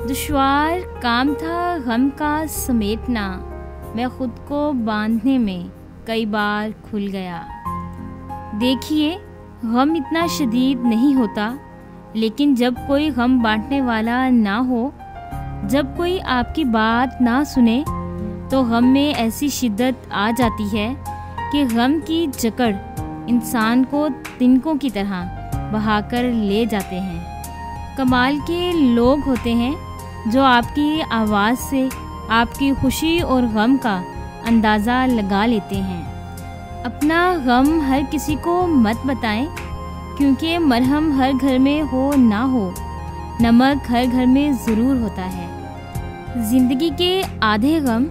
दुश्वार काम था गम का समेटना, मैं खुद को बांधने में कई बार खुल गया। देखिए, गम इतना शदीद नहीं होता, लेकिन जब कोई गम बांटने वाला ना हो, जब कोई आपकी बात ना सुने, तो गम में ऐसी शिद्दत आ जाती है कि गम की जकड़ इंसान को तिनकों की तरह बहाकर ले जाते हैं। कमाल के लोग होते हैं जो आपकी आवाज़ से आपकी खुशी और गम का अंदाज़ा लगा लेते हैं। अपना गम हर किसी को मत बताएं, क्योंकि मरहम हर घर में हो ना हो, नमक हर घर में ज़रूर होता है। ज़िंदगी के आधे गम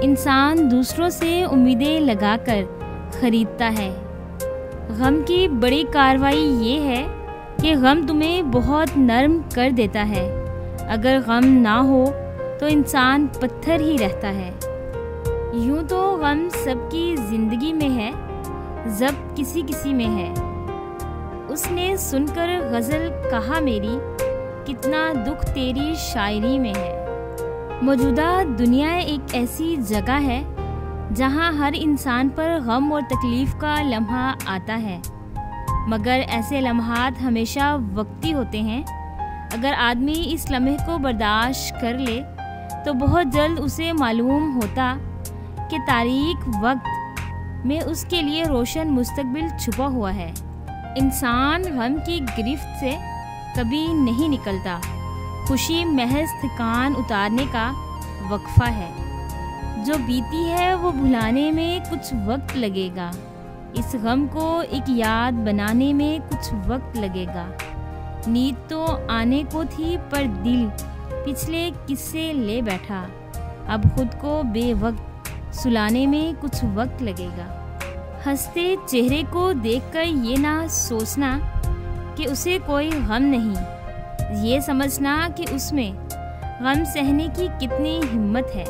इंसान दूसरों से उम्मीदें लगाकर ख़रीदता है। गम की बड़ी कार्रवाई ये है कि गम तुम्हें बहुत नर्म कर देता है। अगर गम ना हो तो इंसान पत्थर ही रहता है। यूँ तो गम सबकी ज़िंदगी में है, ज़ब्त किसी किसी में है। उसने सुनकर गज़ल कहा मेरी, कितना दुख तेरी शायरी में है। मौजूदा दुनिया एक ऐसी जगह है जहाँ हर इंसान पर गम और तकलीफ़ का लम्हा आता है, मगर ऐसे लम्हात हमेशा वक्ती होते हैं। अगर आदमी इस लम्हे को बर्दाश्त कर ले तो बहुत जल्द उसे मालूम होता कि तारीक वक्त में उसके लिए रोशन मुस्तकबिल छुपा हुआ है। इंसान गम की गिरफ्त से कभी नहीं निकलता। खुशी महज थकान उतारने का वक्फा है। जो बीती है वो भुलाने में कुछ वक्त लगेगा। इस गम को एक याद बनाने में कुछ वक्त लगेगा। नींद तो आने को थी पर दिल पिछले किस्से ले बैठा। अब खुद को बेवक्त सुलाने में कुछ वक्त लगेगा। हंसते चेहरे को देखकर ये ना सोचना कि उसे कोई गम नहीं, ये समझना कि उसमें गम सहने की कितनी हिम्मत है।